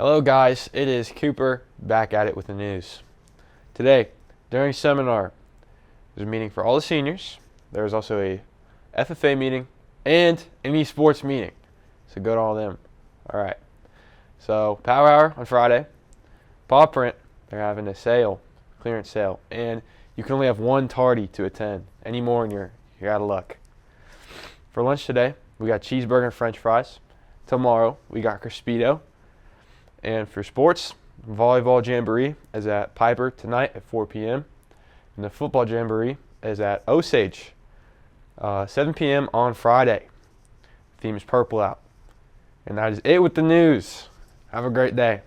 Hello guys, it is Cooper back at it with the news. Today, during seminar, there's a meeting for all the seniors. There was also a FFA meeting and an esports meeting. So go to all of them. Alright. So Power Hour on Friday. Paw Print, they're having a sale, clearance sale. And you can only have one tardy to attend. Any more and you're out of luck. For lunch today, we got cheeseburger and french fries. Tomorrow, we got Crispito. And for sports, volleyball jamboree is at Piper tonight at 4 p.m. And the football jamboree is at Osage, 7 p.m. on Friday. Theme is purple out. And that is it with the news. Have a great day.